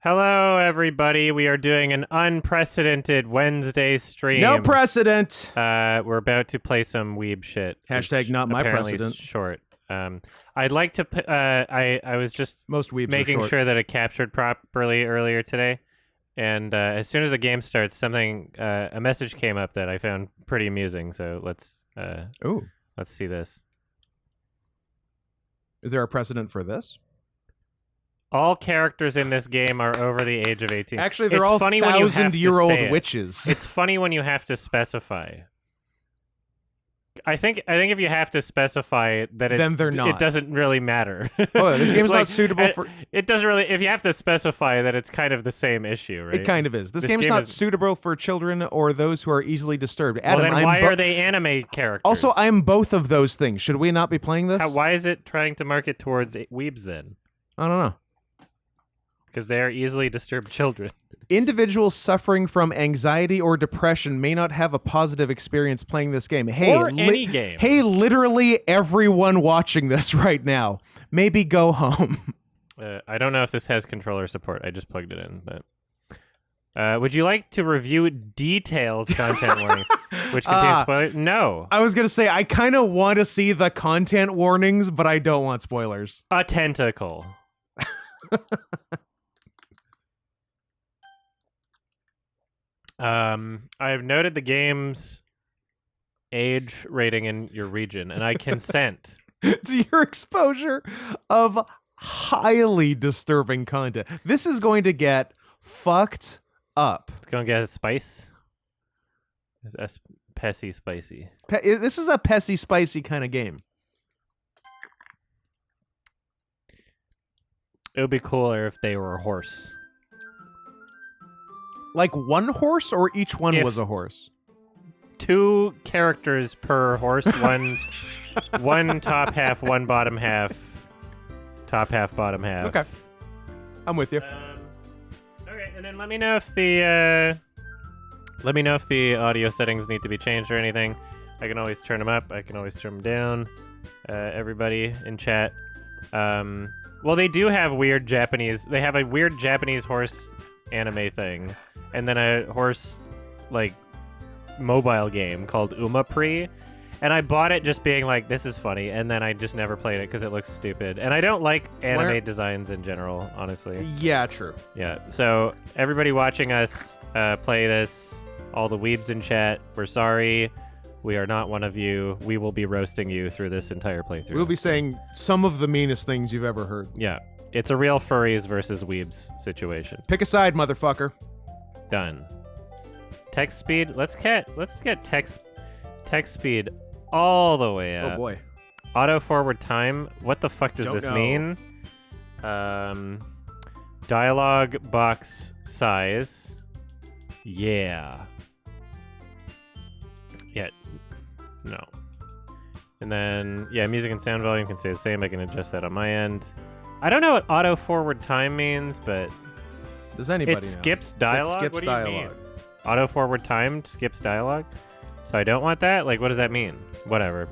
Hello, everybody. We are doing an unprecedented Wednesday stream. No precedent. We're about to play some weeb shit. Hashtag It's not my apparently precedent. Short. I'd like to. I was just Most weebs making are short. sure that it captured properly earlier today, and as soon as the game starts, a message came up that I found pretty amusing. So let's see this. Is there a precedent for this? All characters in this game are over the age of 18. Actually, they're it's all funny when you have to 1,000-year-old say it. witches. It's funny when you have to specify. I think if you have to specify that it's, then they're not. It doesn't really matter. Oh, this game's not suitable for. It doesn't really. If you have to specify that, it's kind of the same issue, right? It kind of is. This game's not suitable for children or those who are easily disturbed. Adam, well, then why are they anime characters? Also, I'm both of those things. Should we not be playing this? Why is it trying to market towards weebs then? I don't know. Because they are easily disturbed children. Individuals suffering from anxiety or depression may not have a positive experience playing this game. Hey, or any game. Hey, literally everyone watching this right now, maybe go home. I don't know if this has controller support. I just plugged it in, but would you like to review detailed content warnings, which contain spoilers? No. I was gonna say I kind of want to see the content warnings, but I don't want spoilers. A tentacle. I have noted the game's age rating in your region, and I consent to your exposure of highly disturbing content. This is going to get fucked up. It's going to get a spice. It's pessy spicy. This is a pessy spicy kind of game. It would be cooler if they were a horse. Like one horse, or each one was a horse? 2 characters per horse, one top half, one bottom half, top half, bottom half. Okay, I'm with you. Okay, and then let me know if the audio settings need to be changed or anything. I can always turn them up. I can always turn them down. Everybody in chat. Well, they do have weird Japanese. They have a weird Japanese horse anime thing. And then a horse, like, mobile game called Umapri. And I bought it just being like, this is funny. And then I just never played it because it looks stupid. And I don't like anime designs in general, honestly. Yeah, true. Yeah. So everybody watching us play this, all the weebs in chat, we're sorry. We are not one of you. We will be roasting you through this entire playthrough. We'll be saying some of the meanest things you've ever heard. Yeah. It's a real furries versus weebs situation. Pick a side, motherfucker. Done. Text speed. Let's get text speed all the way up. Oh boy. Auto forward time. What the fuck does this mean? Dialogue box size. Yeah. Yeah. No. And then music and sound volume can stay the same. I can adjust that on my end. I don't know what auto forward time means, but does anybody it know? Skips dialogue? It skips what do dialogue. you mean? Auto forward time skips dialogue? So I don't want that? Like, what does that mean? Whatever.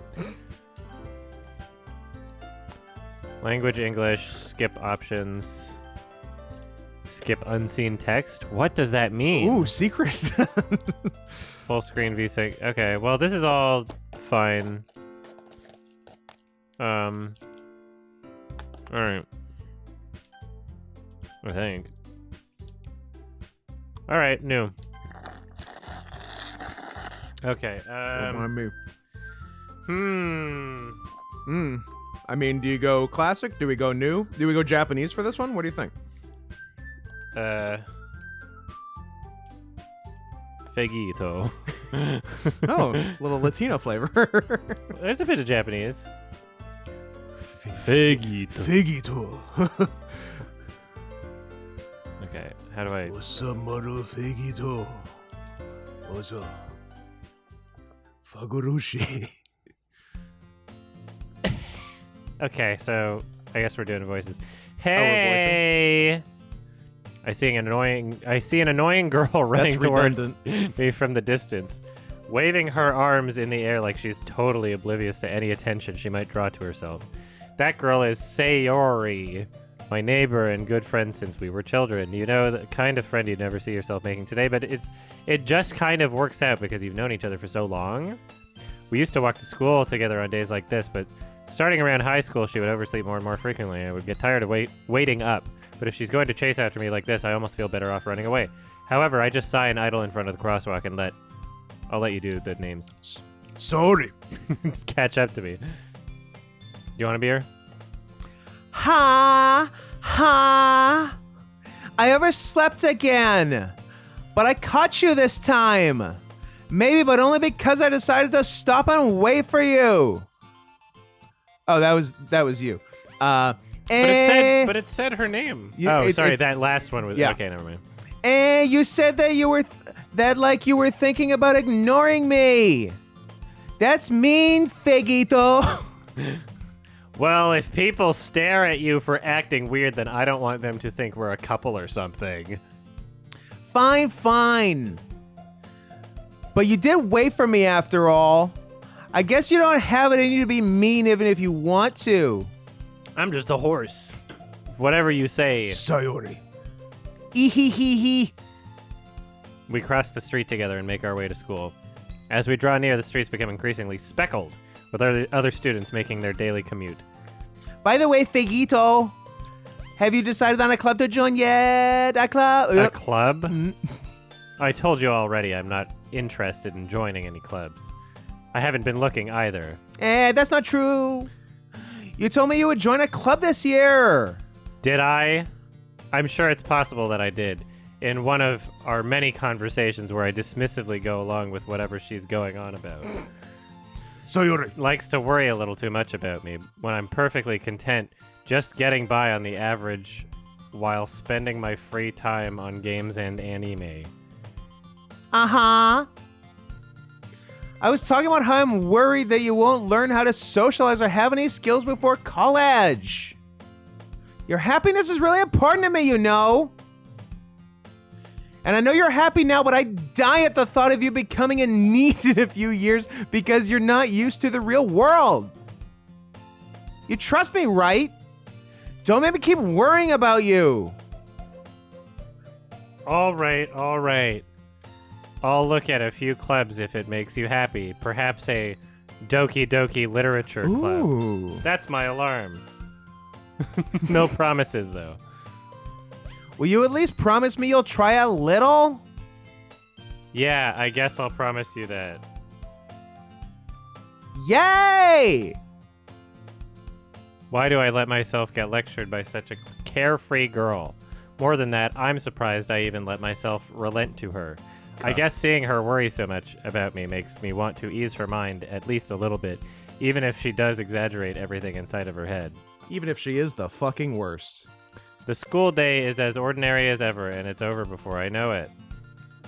Language English, skip options, skip unseen text. What does that mean? Ooh, secret. Full screen VSync. Okay, well, this is all fine. All right. I think. All right, new. Okay. On me. I mean, do you go classic? Do we go new? Do we go Japanese for this one? What do you think? Fegito. Oh, little Latino flavor. There's a bit of Japanese. Fegito. Fegito. Okay, how do I... Osamaru Fegito. Ozo. Fagorushi. Okay, so I guess we're doing voices. Hey! I see an annoying girl running towards me from the distance, waving her arms in the air like she's totally oblivious to any attention she might draw to herself. That girl is Sayori. My neighbor and good friend since we were children. You know, the kind of friend you'd never see yourself making today, but it just kind of works out because you've known each other for so long. We used to walk to school together on days like this, but starting around high school, she would oversleep more and more frequently. I would get tired of waiting up, but if she's going to chase after me like this, I almost feel better off running away. However, I just sigh and idle in front of the crosswalk and I'll let you do the names. Sorry. Catch up to me. Do you want a beer? Ha! Ha! I overslept again. But I caught you this time. Maybe, but only because I decided to stop and wait for you. Oh, that was you. But it said her name. Sorry, that last one was... Yeah. Okay, never mind. And you said that you were thinking about ignoring me. That's mean, Figito. Well, if people stare at you for acting weird, then I don't want them to think we're a couple or something. Fine. But you did wait for me after all. I guess you don't have it in you to be mean even if you want to. I'm just a horse. Whatever you say. Sayori. Ehehehe. We cross the street together and make our way to school. As we draw near, the streets become increasingly speckled, with other students making their daily commute. By the way, Figito, have you decided on a club to join yet? A club? A club? I told you already I'm not interested in joining any clubs. I haven't been looking either. That's not true. You told me you would join a club this year. Did I? I'm sure it's possible that I did. In one of our many conversations where I dismissively go along with whatever she's going on about. Sayori likes to worry a little too much about me when I'm perfectly content just getting by on the average while spending my free time on games and anime. Uh-huh. I was talking about how I'm worried that you won't learn how to socialize or have any skills before college. Your happiness is really important to me, you know. And I know you're happy now, but I die at the thought of you becoming a NEET in a few years because you're not used to the real world. You trust me, right? Don't make me keep worrying about you. All right. I'll look at a few clubs if it makes you happy. Perhaps a Doki literature club. Ooh. That's my alarm. No promises, though. Will you at least promise me you'll try a little? Yeah, I guess I'll promise you that. Yay! Why do I let myself get lectured by such a carefree girl? More than that, I'm surprised I even let myself relent to her. I guess seeing her worry so much about me makes me want to ease her mind at least a little bit, even if she does exaggerate everything inside of her head. Even if she is the fucking worst. The school day is as ordinary as ever, and it's over before I know it.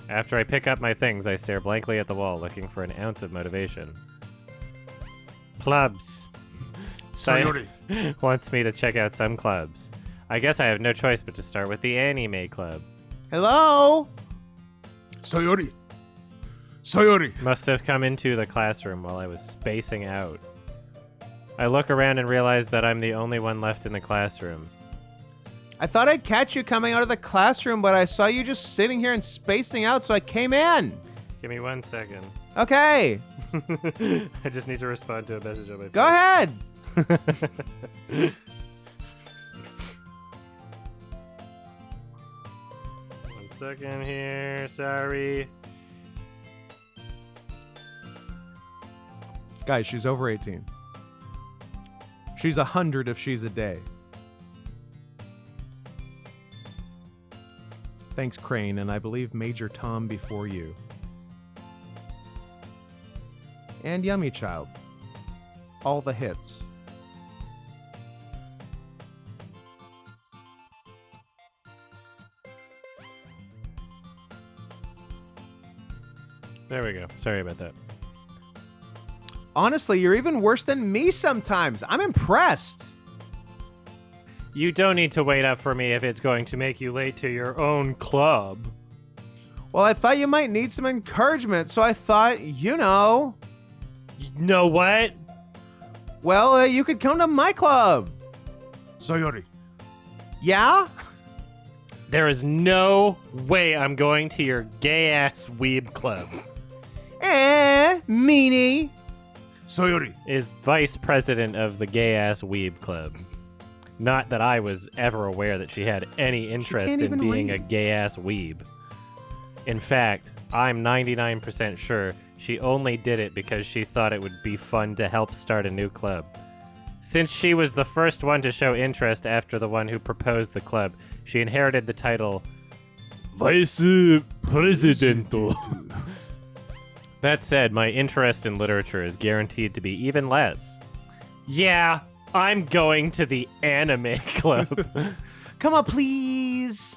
After I pick up my things, I stare blankly at the wall, looking for an ounce of motivation. Clubs. Sayori wants me to check out some clubs. I guess I have no choice but to start with the anime club. Hello? Sayori Must have come into the classroom while I was spacing out. I look around and realize that I'm the only one left in the classroom. I thought I'd catch you coming out of the classroom, but I saw you just sitting here and spacing out, so I came in. Give me 1 second. Okay. I just need to respond to a message on my phone. Go ahead. 1 second here. Sorry. Guys, she's over 18. She's 100 if she's a day. Thanks, Crane, and I believe Major Tom before you. And Yummy Child. All the hits. There we go. Sorry about that. Honestly, you're even worse than me sometimes. I'm impressed. You don't need to wait up for me if it's going to make you late to your own club. Well, I thought you might need some encouragement, so I thought, you know. You know what? Well, you could come to my club. Sayori. Yeah? There is no way I'm going to your gay-ass weeb club. Meanie. Sayori. Is vice president of the gay-ass weeb club. Not that I was ever aware that she had any interest in even being read. a gay-ass weeb. In fact, I'm 99% sure she only did it because she thought it would be fun to help start a new club. Since she was the first one to show interest after the one who proposed the club, she inherited the title Vice President. That said, my interest in literature is guaranteed to be even less. Yeah, I'm going to the anime club. Come on, please.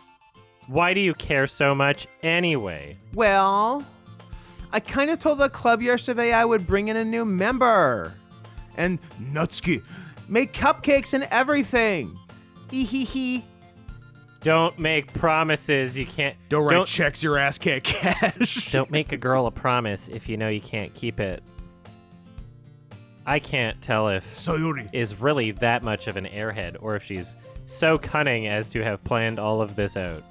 Why do you care so much anyway? Well, I kind of told the club yesterday I would bring in a new member. And Natsuki. make cupcakes and everything. Hee. Don't make promises you can't... Don't write checks your ass can't cash. Don't make a girl a promise if you know you can't keep it. I can't tell if Sayori. is really that much of an airhead or if she's so cunning as to have planned all of this out.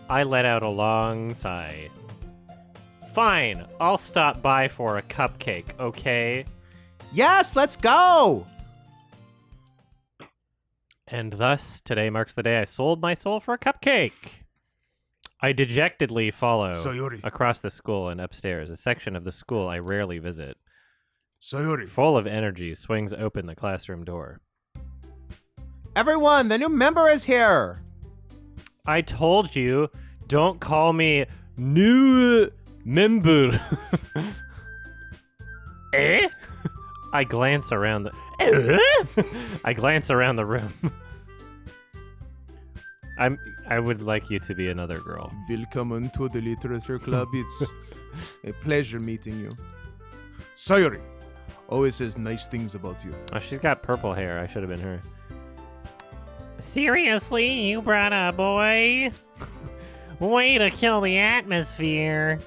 I let out a long sigh. Fine, I'll stop by for a cupcake, okay? Yes, let's go. And thus, today marks the day I sold my soul for a cupcake. I dejectedly follow Sayori. across the school and upstairs, a section of the school I rarely visit. Sayori. Full of energy, swings open the classroom door. Everyone, the new member is here. I told you, don't call me new member. Eh? I glance around the I glance around the room. I would like you to be another girl. Welcome to the literature club. It's a pleasure meeting you. Sayori. Always says nice things about you. Oh, she's got purple hair. I should have been her. Seriously, you brought a boy? Way to kill the atmosphere.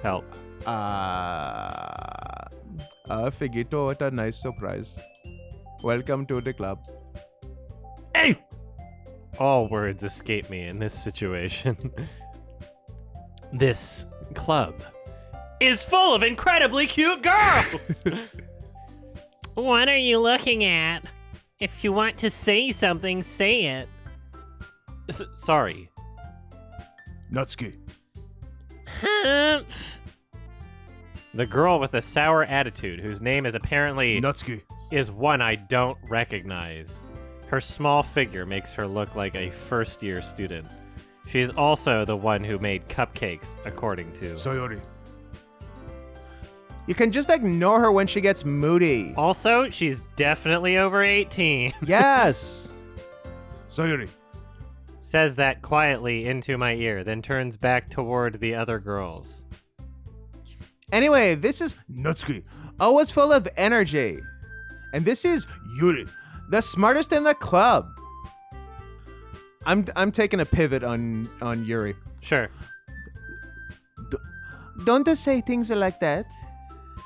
Help. Figito, what a nice surprise. Welcome to the club. Hey! All words escape me in this situation. This club is full of incredibly cute girls! What are you looking at? If you want to say something, say it. Sorry. Natsuki. Humph. The girl with the sour attitude, whose name is apparently Natsuki. is one I don't recognize. Her small figure makes her look like a first-year student. She's also the one who made cupcakes, according to... Sayori. You can just ignore her when she gets moody. Also, she's definitely over 18. Yes. Sayori. Says that quietly into my ear, then turns back toward the other girls. Anyway, this is Natsuki. always full of energy. And this is Yuri. the smartest in the club. I'm taking a pivot on Yuri. Sure. Don't you say things like that?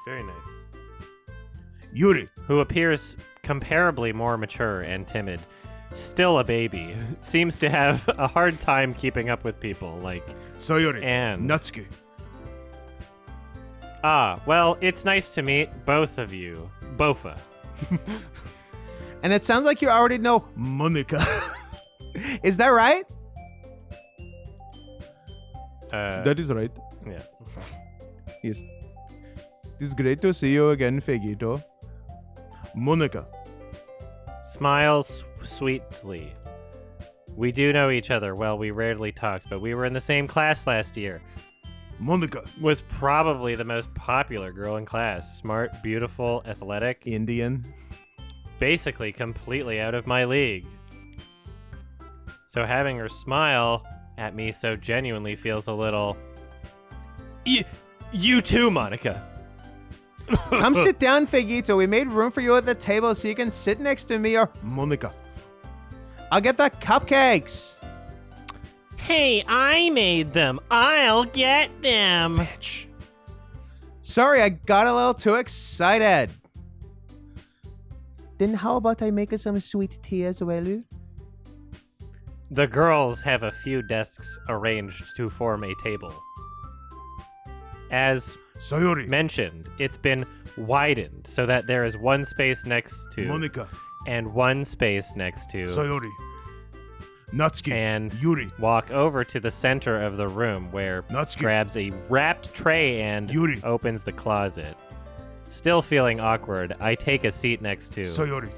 Very nice. Yuri. Who appears comparably more mature and timid. Still a baby. Seems to have a hard time keeping up with people, like... Sayori. And... Natsuki. Ah, well, it's nice to meet both of you. Bofa. And it sounds like you already know. Monica. Is that right? That is right. Yeah. Yes. It's great to see you again, Fegito. Monica. Smiles sweetly. We do know each other. Well, we rarely talked, but we were in the same class last year. Monica. Was probably the most popular girl in class. Smart, beautiful, athletic. Indian. Basically completely out of my league. So having her smile at me so genuinely feels a little... You too, Monica. Come sit down, Fegito. We made room for you at the table so you can sit next to me or Monica. I'll get the cupcakes. Hey, I made them. I'll get them. Bitch. Sorry, I got a little too excited. Then how about I make us some sweet tea as well? The girls have a few desks arranged to form a table. As Sayori. mentioned, it's been widened so that there is one space next to Monica. and one space next to Sayori. Natsuki. and Yuri. walk over to the center of the room where Natsuki. grabs a wrapped tray and Yuri. opens the closet. Still feeling awkward, I take a seat next to. Sayori.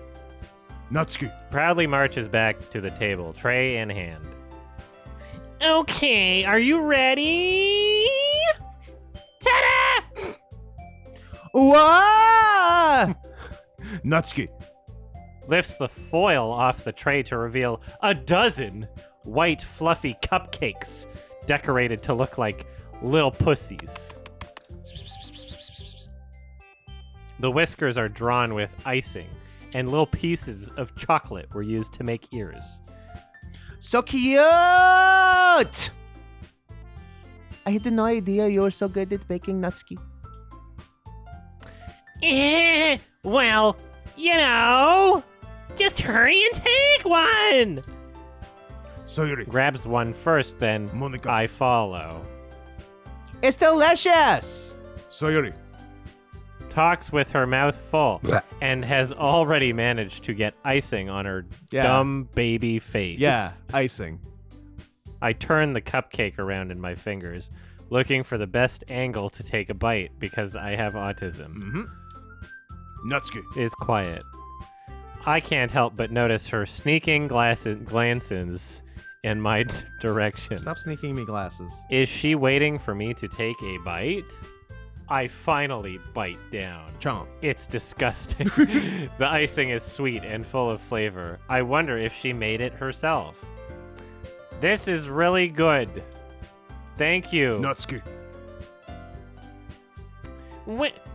Natsuki. Proudly marches back to the table, tray in hand. Okay, are you ready? Ta-da! Whoa! Natsuki. Lifts the foil off the tray to reveal a dozen white, fluffy cupcakes decorated to look like little pussies. The whiskers are drawn with icing, and little pieces of chocolate were used to make ears. So cute! I had no idea you were so good at baking, Natsuki. Well, you know, just hurry and take one. Sayori. Grabs one first, then Monica. I follow. It's delicious! Sayori. Talks with her mouth full and has already managed to get icing on her Yeah. dumb baby face. Yeah, icing. I turn the cupcake around in my fingers, looking for the best angle to take a bite because I have autism. Mm-hmm. Natsuki. Is quiet. I can't help but notice her sneaking glances in my direction. Stop sneaking me glasses. Is she waiting for me to take a bite? I finally bite down. Chomp. It's disgusting. The icing is sweet and full of flavor. I wonder if she made it herself. This is really good. Thank you. Natsuki.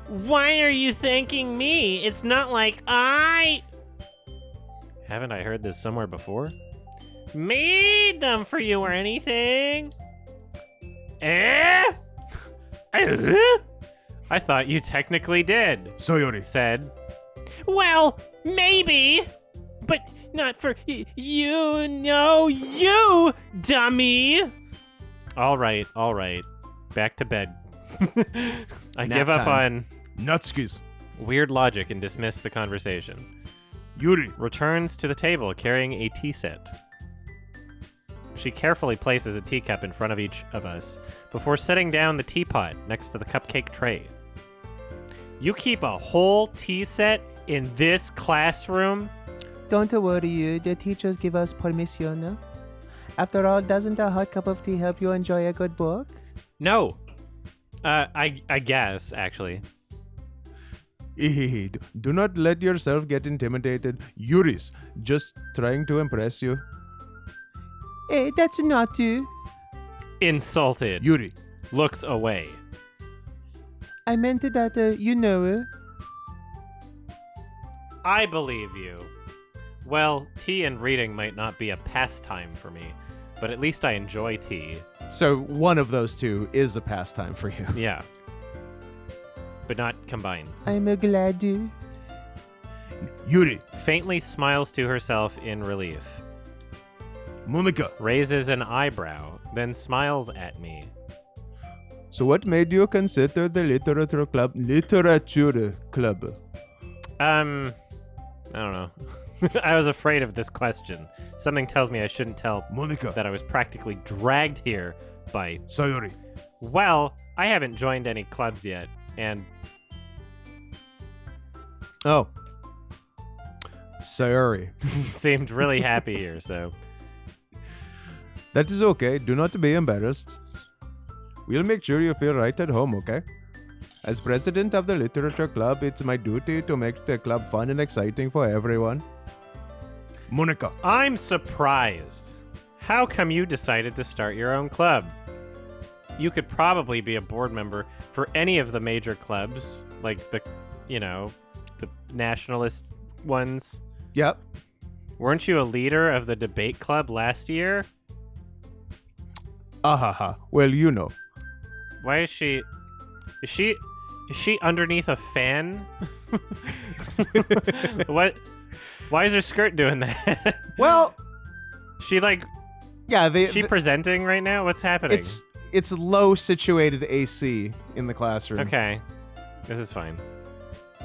Why are you thanking me? It's not like I... Haven't I heard this somewhere before? Made them for you or anything? I thought you technically did, Sayori. said. Well, maybe, but not for you, no, you, dummy. All right. Back to bed. I Nap give up time. on Natsuki's. weird logic and dismiss the conversation. Yuri. Returns to the table carrying a tea set. She carefully places a teacup in front of each of us before setting down the teapot next to the cupcake tray. You keep a whole tea set in this classroom? Don't worry, the teachers give us permission. After all, doesn't a hot cup of tea help you enjoy a good book? No. I guess, actually. Do not let yourself get intimidated. Yuri's just trying to impress you. That's not you. Insulted. Yuri. Looks away. I meant that, you know. I believe you. Well, tea and reading might not be a pastime for me, but at least I enjoy tea. So one of those two is a pastime for you. Yeah. But not combined. I'm glad you. Yuri. Faintly smiles to herself in relief. Monica. Raises an eyebrow, then smiles at me. So what made you consider the literature club? I don't know. I was afraid of this question. Something tells me I shouldn't tell Monica. that I was practically dragged here by... Sayori. Well, I haven't joined any clubs yet, and... Oh. Sayori. seemed really happy here, so... That is okay. Do not be embarrassed. We'll make sure you feel right at home, okay? As president of the literature club, it's my duty to make the club fun and exciting for everyone. Monica. I'm surprised. How come you decided to start your own club? You could probably be a board member for any of the major clubs, like the nationalist ones. Yep. Weren't you a leader of the debate club last year? Ahaha. Well, you know. Why is she... Is she underneath a fan? What? Why is her skirt doing that? Well, She like yeah, she presenting right now? What's happening? it's low situated AC in the classroom. Okay. This is fine.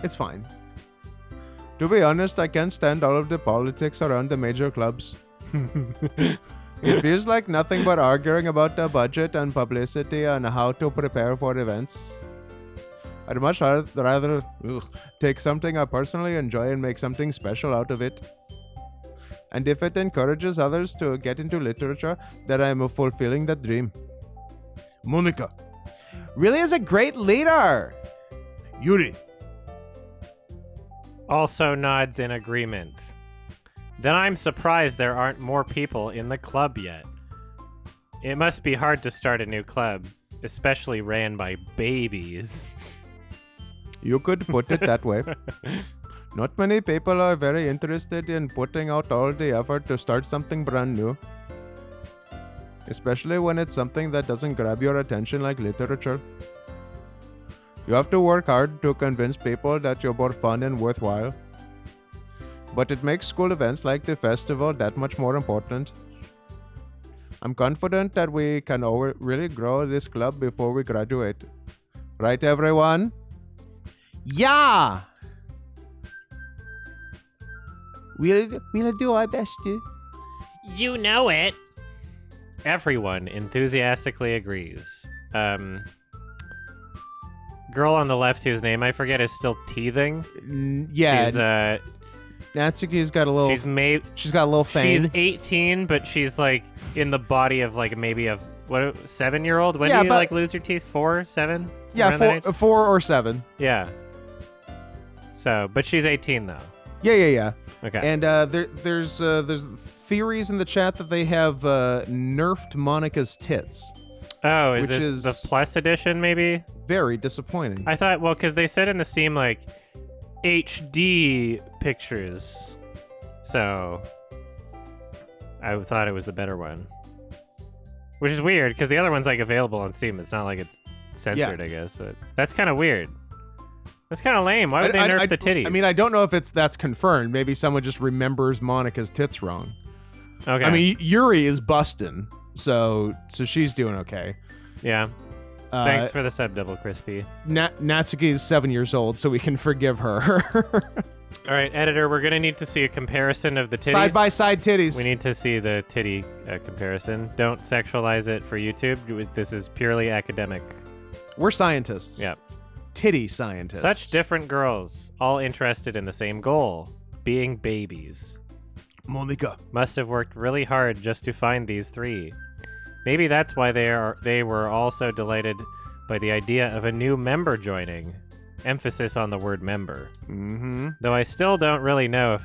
It's fine. To be honest, I can't stand all of the politics around the major clubs. It feels like nothing but arguing about the budget and publicity and how to prepare for events. I'd much rather take something I personally enjoy and make something special out of it. And if it encourages others to get into literature, then I'm fulfilling that dream. Monica really is a great leader. Yuri. Also nods in agreement. Then I'm surprised there aren't more people in the club yet. It must be hard to start a new club, especially ran by babies. You could put it that way. Not many people are very interested in putting out all the effort to start something brand new. Especially when it's something that doesn't grab your attention like literature. You have to work hard to convince people that you're both fun and worthwhile. But it makes school events like the festival that much more important. I'm confident that we can really grow this club before we graduate. Right, everyone? Yeah. We'll do our best to. You know it. Everyone enthusiastically agrees. Girl on the left whose name I forget is still teething. Yeah. She's Natsuki's got a little. She's got a little fang. She's 18, but she's like in the body of like maybe a 7-year-old. When Yeah, do you but- like lose your teeth? 4, 7? Yeah, Around that age? 4 or 7. Yeah. So, but she's 18 though. Yeah. Okay. And there's theories in the chat that they have nerfed Monica's tits. Oh, is which this is- the Plus edition maybe? Very disappointing. I thought, well, because they said in the Steam like HD pictures, so I thought it was the better one. Which is weird because the other one's like available on Steam. It's not like it's censored, I guess. But that's kind of weird. That's kind of lame. Why would they nerf the titties? I mean, I don't know if that's confirmed. Maybe someone just remembers Monica's tits wrong. okay. I mean, Yuri is busting, so she's doing okay. yeah. Thanks for the sub, Double Crispy. Natsuki is 7 years old, so we can forgive her. All right, editor, we're gonna need to see a comparison of the titties. Side by side titties. We need to see the titty comparison. Don't sexualize it for YouTube. This is purely academic. We're scientists. Yeah. Titty scientists. Such different girls, all interested in the same goal, being babies. Monica. Must have worked really hard just to find these three. Maybe that's why they were all so delighted by the idea of a new member joining. Emphasis on the word member. Mm-hmm. Though I still don't really know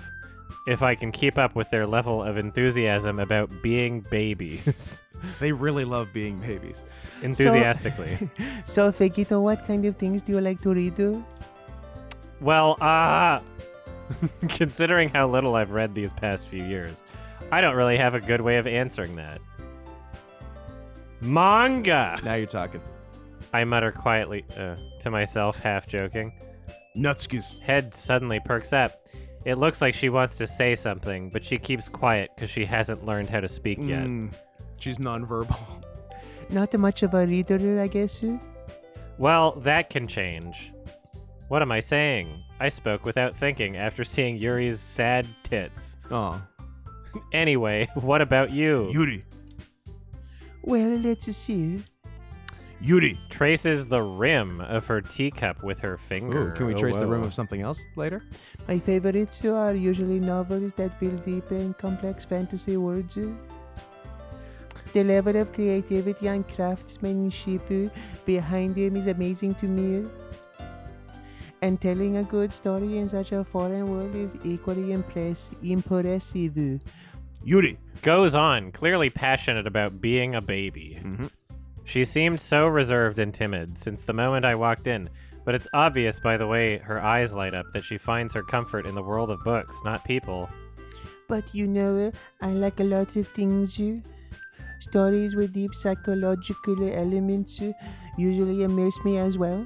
if I can keep up with their level of enthusiasm about being babies. They really love being babies. Enthusiastically. So, Fekito, what kind of things do you like to read? Well, considering how little I've read these past few years, I don't really have a good way of answering that. Manga! Now you're talking. I mutter quietly to myself, half joking. Nutskis. Head suddenly perks up. It looks like she wants to say something, but she keeps quiet because she hasn't learned how to speak yet. She's nonverbal. Not much of a reader, I guess. Well, that can change. What am I saying? I spoke without thinking after seeing Yuri's sad tits. Oh. Anyway, what about you? Yuri. Well, let's see. Yuri. Traces the rim of her teacup with her finger. Ooh, can we Oh, trace the rim whoa. of something else later? My favorites are usually novels that build deep and complex fantasy worlds. The level of creativity and craftsmanship behind them is amazing to me. And telling a good story in such a foreign world is equally impressive. Yuri. Goes on, clearly passionate about being a baby. Mhm. She seemed so reserved and timid since the moment I walked in, but it's obvious by the way her eyes light up that she finds her comfort in the world of books, not people. But you know, I like a lot of things. Stories with deep psychological elements usually immerse me as well.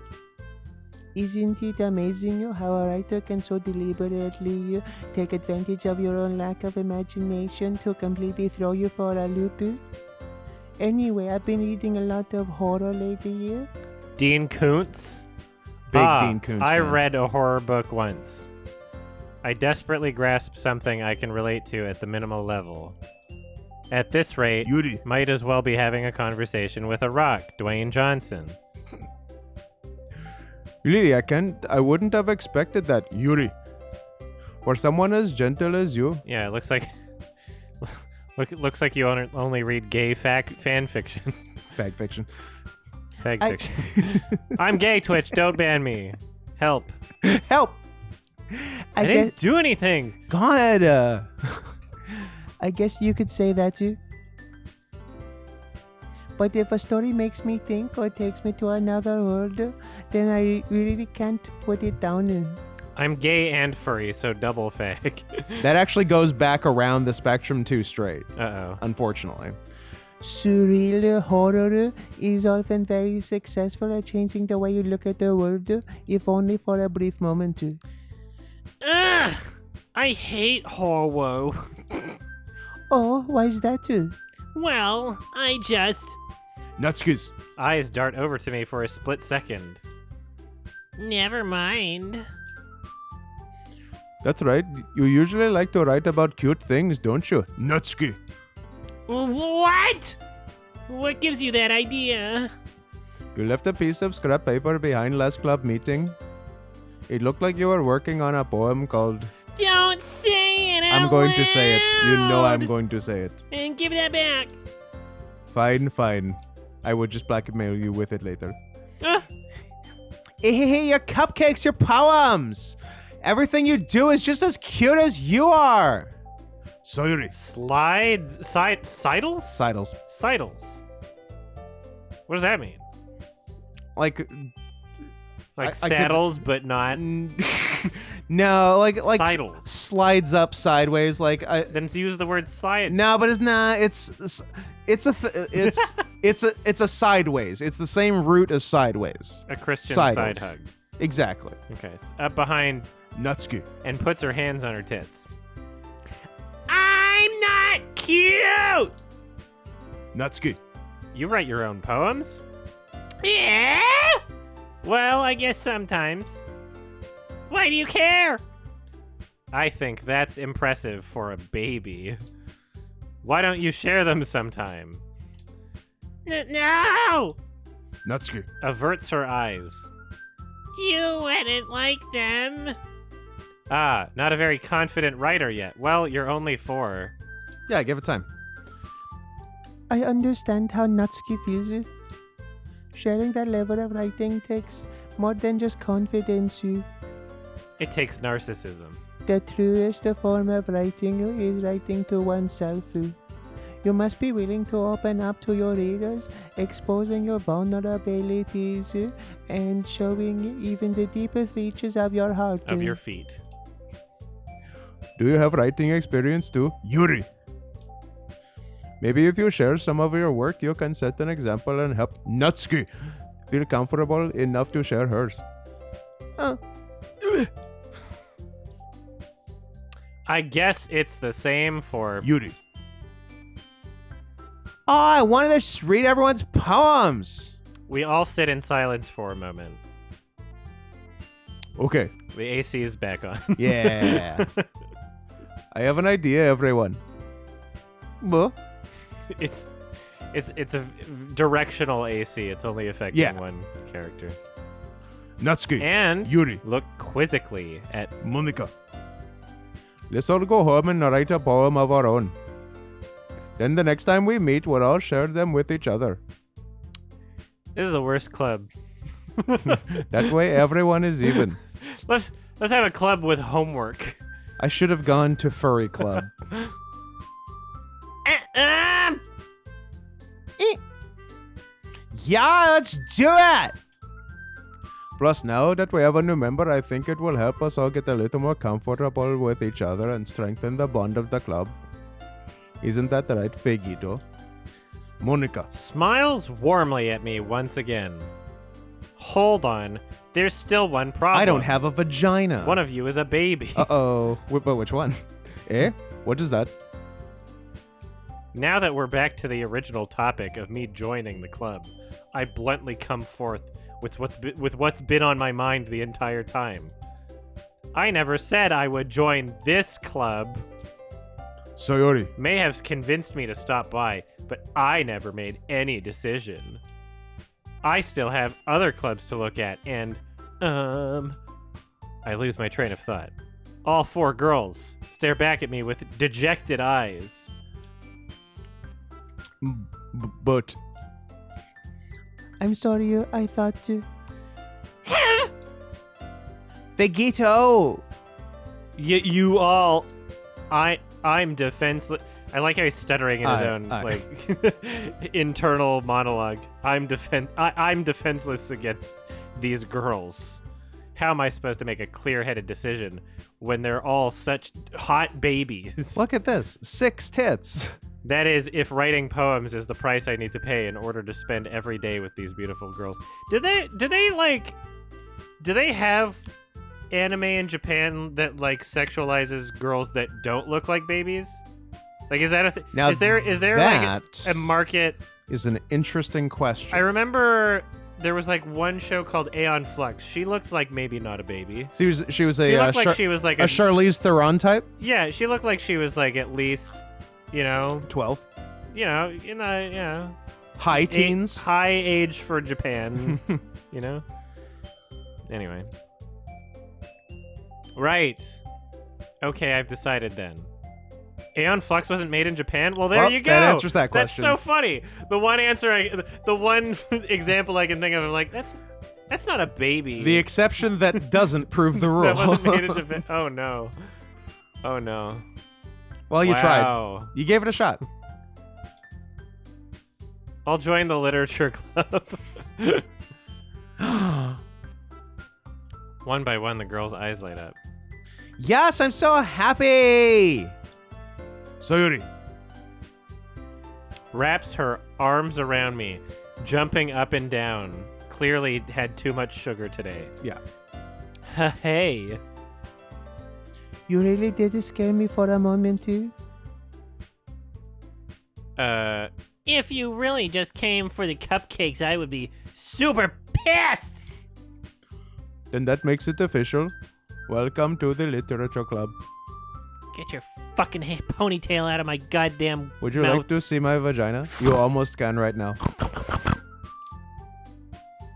Isn't it amazing how a writer can so deliberately take advantage of your own lack of imagination to completely throw you for a loop? Anyway, I've been reading a lot of horror lately. Dean Koontz? Big Dean Koontz I fan. read a horror book once. I desperately grasp something I can relate to at the minimal level. At this rate, Yuri. might as well be having a conversation with a rock, Dwayne Johnson. Really, I wouldn't have expected that, Yuri. For someone as gentle as you, Yeah, it looks like looks like you only read gay fan fiction. fag fiction. Fag fiction. I'm gay, Twitch. Don't ban me. Help. Help! I didn't do anything. God. I guess you could say that too. But if a story makes me think or takes me to another world, then I really can't put it down. I'm gay and furry, so double fag. That actually goes back around the spectrum too straight, Uh-oh. unfortunately. Surreal horror is often very successful at changing the way you look at the world, if only for a brief moment. Ugh! I hate horror. Oh, why is that? Well, I just... Natskis. Eyes dart over to me for a split second. Never mind. That's right. You usually like to write about cute things, don't you? Natski. What? What gives you that idea? You left a piece of scrap paper behind last club meeting. It looked like you were working on a poem called... Don't say it out I'm going to say it. You know I'm loud. going to say it. And give that back. Fine, fine. I would just blackmail you with it later. Hey, your cupcakes, your poems. Everything you do is just as cute as you are. Sayori. Sidles? Sidles. Sidles. What does that mean? Like Like I could- saddles, but not no, like sidles. slides up sideways. Like Then use the word slide. no, but it's not. It's a sideways. It's the same root as sideways. A Christian Sidles. side hug. Exactly. Okay, up behind Natsuki. and puts her hands on her tits. I'm not cute! Natsuki. You write your own poems? Yeah? Well, I guess sometimes. Why do you care? I think that's impressive for a baby. Why don't you share them sometime? No! Natsuki. Averts her eyes. You wouldn't like them. Ah, not a very confident writer yet. Well, you're only 4. Yeah, give it time. I understand how Natsuki feels. Sharing that level of writing takes more than just confidence. It takes narcissism. The truest form of writing is writing to oneself. You must be willing to open up to your readers, exposing your vulnerabilities and showing even the deepest reaches of your heart. Of your feet. Do you have writing experience too? Yuri. Maybe if you share some of your work, you can set an example and help Natsuki feel comfortable enough to share hers. I guess it's the same for... Yuri. Oh, I wanted to just read everyone's poems. We all sit in silence for a moment. Okay, The AC is back on. Yeah. I have an idea, everyone. Well, It's a directional AC. It's only affecting Yeah. one character. Natsuki. And Yuri. look quizzically at... Monica. Let's all go home and write a poem of our own. Then the next time we meet, we'll all share them with each other. This is the worst club. That way, everyone is even. Let's have a club with homework. I should have gone to Furry Club. Yeah, let's do it. Plus, now that we have a new member, I think it will help us all get a little more comfortable with each other and strengthen the bond of the club. Isn't that right, Fegito? Monica. Smiles warmly at me once again. Hold on. there's still one problem. I don't have a vagina. One of you is a baby. Uh-oh. But which one? Eh? What is that? Now that we're back to the original topic of me joining the club, I bluntly come forth with what's been on my mind the entire time. I never said I would join this club. Sayori. May have convinced me to stop by, but I never made any decision. I still have other clubs to look at, and, I lose my train of thought. All 4 girls stare back at me with dejected eyes. But I'm sorry, I thought to. Vegito! You all... I'm defenseless. I like how he's stuttering in his own like internal monologue. I'm defenseless against these girls. How am I supposed to make a clear-headed decision when they're all such hot babies? Look at this. 6 tits. That is, if writing poems is the price I need to pay in order to spend every day with these beautiful girls. Do they have anime in Japan that like sexualizes girls that don't look like babies? Like, is that a thing? Now Is there like a market? Is an interesting question. I remember there was like one show called Aeon Flux. She looked like maybe not a baby. She was She looked like she was like a Charlize Theron type. Yeah, she looked like she was like at least, 12. High teens. High age for Japan, Anyway. Right. Okay, I've decided then. Aeon Flux wasn't made in Japan? Well, there you go. That answers that question. That's so funny. The one example I can think of, I'm like, that's not a baby. The exception that doesn't prove the rule. That wasn't made in Japan. Oh, no. Oh, no. Well, you Wow. tried. You gave it a shot. I'll join the literature club. One by one, the girl's eyes light up. Yes, I'm so happy. Sayori. Wraps her arms around me, jumping up and down. Clearly had too much sugar today. Yeah. Hey. You really did scare me for a moment, too. If you really just came for the cupcakes, I would be super pissed. Then that makes it official. Welcome to the literature club. Get your fucking ponytail out of my goddamn Would you mouth. like to see my vagina? You almost can right now.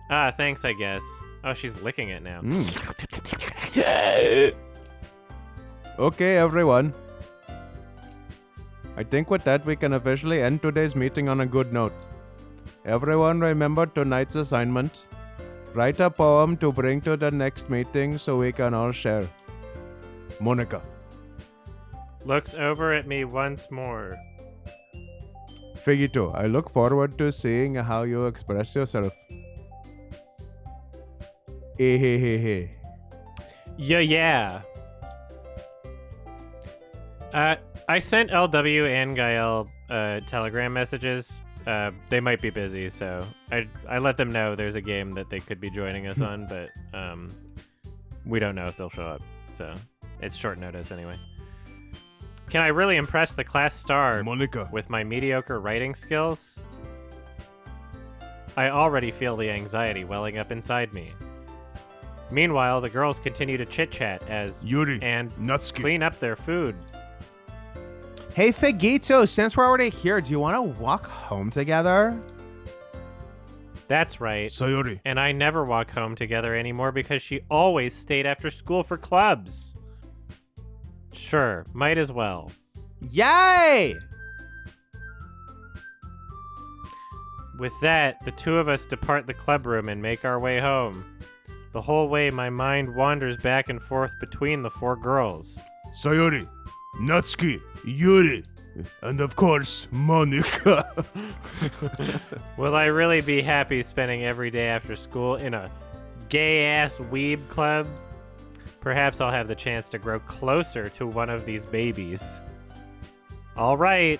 Ah, thanks, I guess. Oh, she's licking it now. Okay, everyone. I think with that we can officially end today's meeting on a good note. Everyone remember tonight's assignment. Write a poem to bring to the next meeting so we can all share. Monica. Looks over at me once more. Figito, I look forward to seeing how you express yourself. Ehehehe. Yeah. I sent LW and Gael telegram messages. They might be busy, so I let them know there's a game that they could be joining us on, but we don't know if they'll show up. So it's short notice anyway. Can I really impress the class star Monica. with my mediocre writing skills? I already feel the anxiety welling up inside me. Meanwhile, the girls continue to chit-chat as Yuri. and Natsuki. clean up their food. Hey, Figito, since we're already here, do you want to walk home together? That's right. Sayori. And I never walk home together anymore because she always stayed after school for clubs. Sure, might as well. Yay! With that, the two of us depart the club room and make our way home. The whole way, my mind wanders back and forth between the 4 girls. Sayori. Natsuki. Yuri. And of course, Monica. Will I really be happy spending every day after school in a gay-ass weeb club? Perhaps I'll have the chance to grow closer to one of these babies. All right.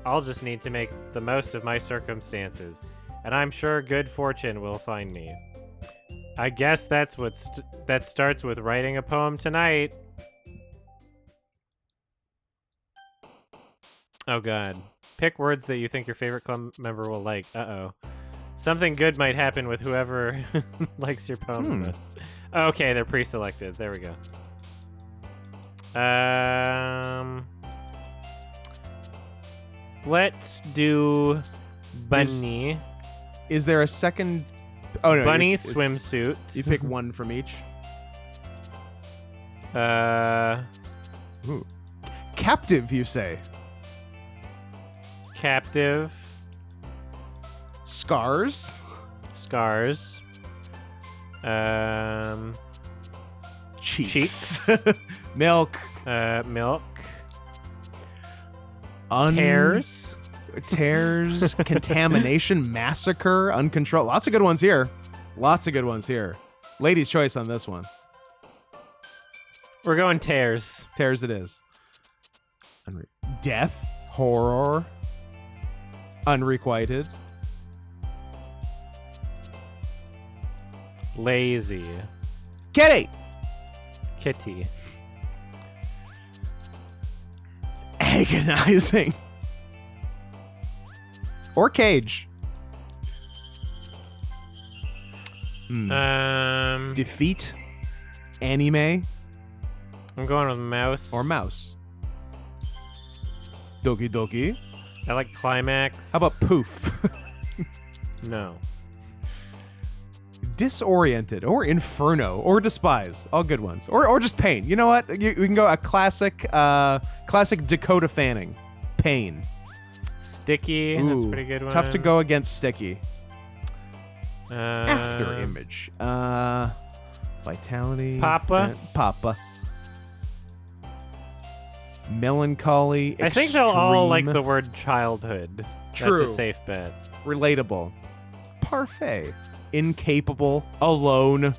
I'll just need to make the most of my circumstances, and I'm sure good fortune will find me. I guess that's that starts with writing a poem tonight. Oh god. Pick words that you think your favorite club member will like. Uh-oh. Something good might happen with whoever likes your poem the most. Okay, they're pre-selected. There we go. Let's do bunny. Is there a second? Oh no, Bunny it's- swimsuit. You pick one from each. Ooh. Captive, you say? Captive. Scars. Scars. Cheeks. Milk. Milk. Tears. Tears. Contamination. Massacre. Uncontrolled. Lots of good ones here. Lots of good ones here. Lady's choice on this one. We're going tears. Tears it is. Death. Horror. Unrequited. Lazy. Kitty. Kitty. Agonizing. Or cage. Defeat. Anime. I'm going with mouse. Or mouse. Doki Doki. I like climax. How about poof? No. Disoriented or inferno or despise. All good ones. Or just pain. You know what? We can go a classic Dakota Fanning. Pain. Sticky. Ooh, That's a pretty good one. Tough to go against sticky. Uh, After image. Vitality. Papa. Papa. Melancholy. I think they'll all like extreme, the word childhood. True. That's a safe bet. Relatable. Parfait. Incapable. Alone.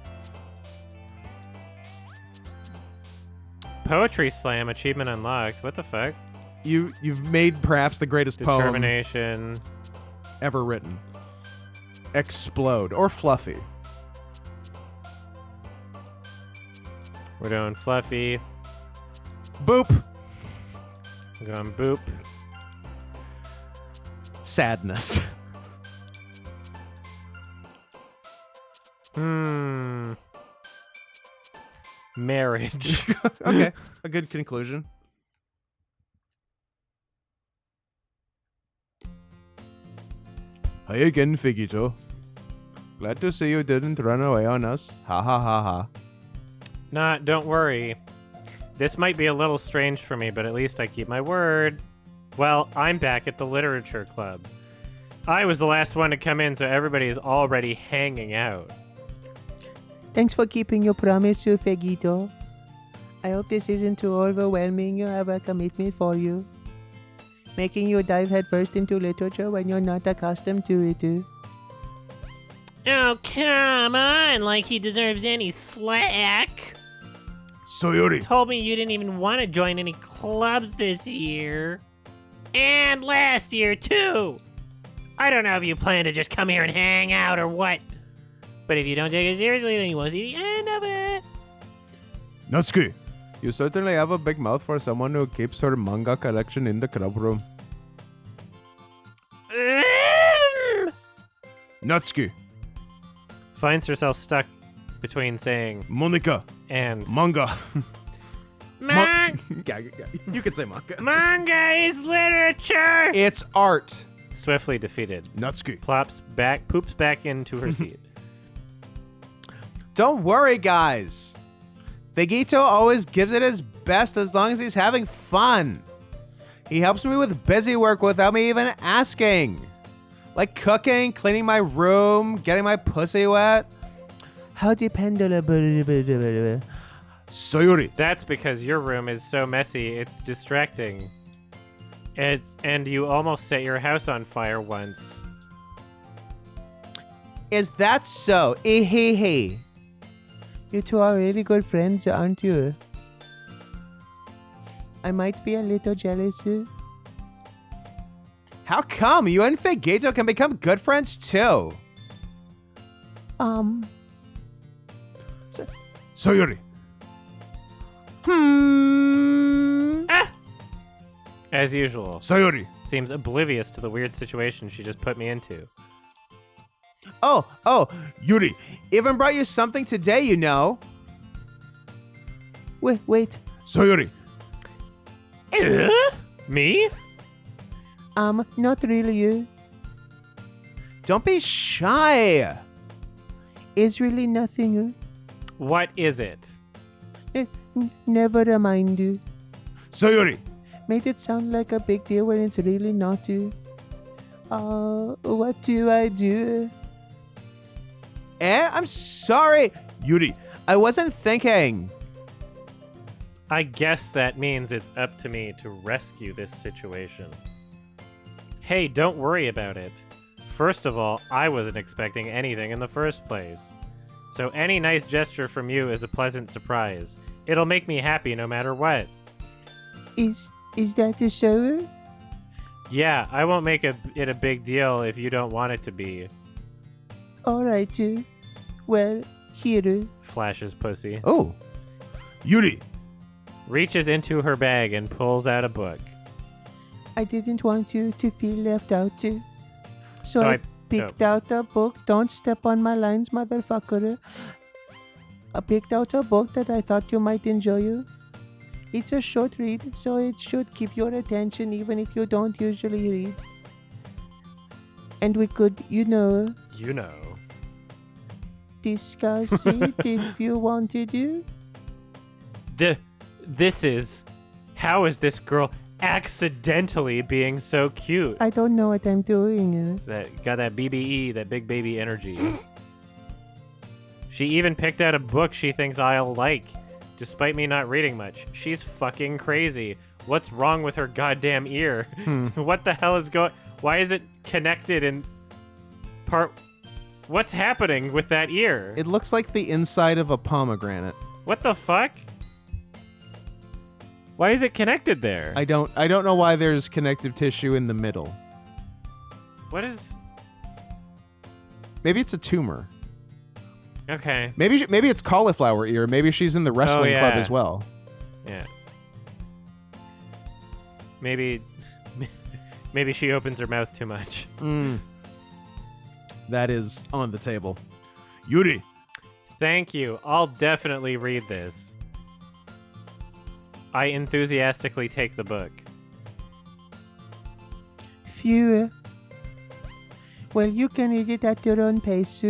Poetry slam achievement unlocked. What the fuck? You've made perhaps the greatest poem Determination. ever written. Explode or fluffy. We're doing fluffy. Boop. I'm going boop. Sadness. Marriage. Okay, a good conclusion. Hi again, Figito. Glad to see you didn't run away on us. Ha ha ha ha. Nah, don't worry. This might be a little strange for me, but at least I keep my word. Well, I'm back at the literature club. I was the last one to come in, so everybody is already hanging out. Thanks for keeping your promise, Fegito. I hope this isn't too overwhelming. You have a commitment for you. Making you dive headfirst into literature when you're not accustomed to it. Oh, come on, like he deserves any slack. Sayori. Told me you didn't even want to join any clubs this year. And last year, too. I don't know if you plan to just come here and hang out or what. But if you don't take it seriously, then you won't see the end of it. Natsuki. You certainly have a big mouth for someone who keeps her manga collection in the club room. Natsuki. Finds herself stuck between saying Monica. and. Manga. Yeah, You could say manga. manga is literature. It's art. Swiftly defeated. Natsuki. Poops back into her seat. Don't worry, guys. Figito always gives it his best as long as he's having fun. He helps me with busy work without me even asking. Like cooking, cleaning my room, getting my pussy wet. How dependable. Sayori. That's because your room is so messy, it's distracting. And you almost set your house on fire once. Is that so? Hey. You two are really good friends, aren't you? I might be a little jealous. How come you and Figito can become good friends too? Sayori. As usual. Sayori. Seems oblivious to the weird situation she just put me into. Oh, Yuri, even brought you something today, you know. Wait. Sayori. Me? Not really you. Don't be shy. It's really nothing. What is it? Never mind you. Sayori. Made it sound like a big deal when it's really not you. What do I do? I'm sorry. Yuri. I wasn't thinking. I guess that means it's up to me to rescue this situation. Hey, don't worry about it. First of all, I wasn't expecting anything in the first place. So any nice gesture from you is a pleasant surprise. It'll make me happy no matter what. Is that the shower? Yeah, I won't make it a big deal if you don't want it to be. Alright, well, here. Flashes pussy. Oh, Yuri. Reaches into her bag and pulls out a book. I didn't want you to feel left out. So I I picked out a book. Don't step on my lines, motherfucker. I picked out a book that I thought you might enjoy. It's a short read, so it should keep your attention even if you don't usually read. And we could, You know. discuss it if you wanted to. How is this girl accidentally being so cute? I don't know what I'm doing. Got that BBE, that big baby energy. She even picked out a book she thinks I'll like, despite me not reading much. She's fucking crazy. What's wrong with her goddamn ear? What the hell is going... Why is it connected in part... What's happening with that ear? it looks like the inside of a pomegranate. What the fuck? Why is it connected there? I don't know why there's connective tissue in the middle. What is... Maybe it's a tumor. Okay. Maybe it's cauliflower ear. Maybe she's in the wrestling club yeah. as well. Yeah. Maybe she opens her mouth too much. That is on the table. Yuri. Thank you. I'll definitely read this. I enthusiastically take the book. Phew. Well, you can read it at your own pace.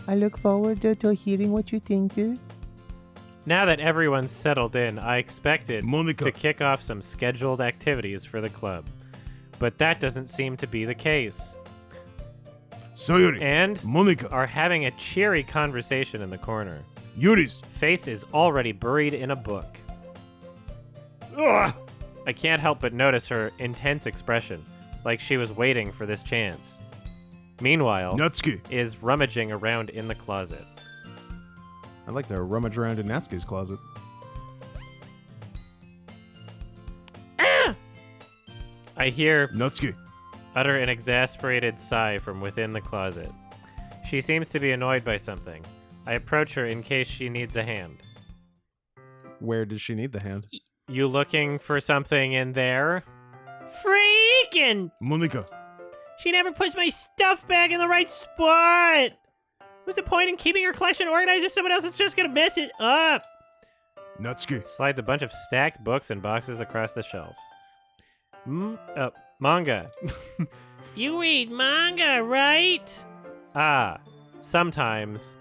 I look forward to hearing what you think. Now that everyone's settled in, I expected Monica. to kick off some scheduled activities for the club. But that doesn't seem to be the case. Sayori. And Monica. are having a cheery conversation in the corner. Yuri's. Face is already buried in a book. Ugh! I can't help but notice her intense expression, like she was waiting for this chance. Meanwhile, Natsuki. is rummaging around in the closet. I'd like to rummage around in Natsuki's closet. I hear Natsuki. utter an exasperated sigh from within the closet. She seems to be annoyed by something. I approach her in case she needs a hand. Where does she need the hand? You looking for something in there? Freaking! Monica. She never puts my stuff back in the right spot! What's the point in keeping her collection organized if someone else is just gonna mess it up? Natsuki. Slides a bunch of stacked books and boxes across the shelf. Manga. You read manga, right? Sometimes.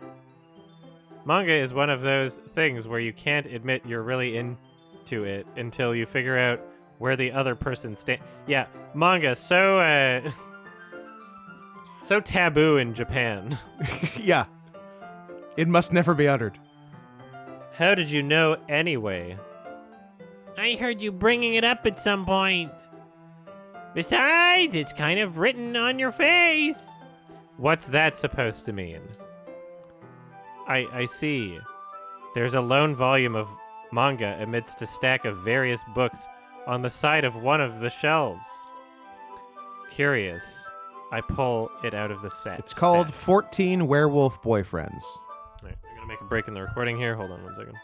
Manga is one of those things where you can't admit you're really into it until you figure out where the other person stands. Yeah, manga, so taboo in Japan. Yeah. It must never be uttered. How did you know anyway? I heard you bringing it up at some point. Besides, it's kind of written on your face. What's that supposed to mean? I see. There's a lone volume of manga amidst a stack of various books on the side of one of the shelves. Curious. I pull it out of the set. It's called stack. 14 Werewolf Boyfriends. Right, I'm gonna make a break in the recording here. Hold on one second.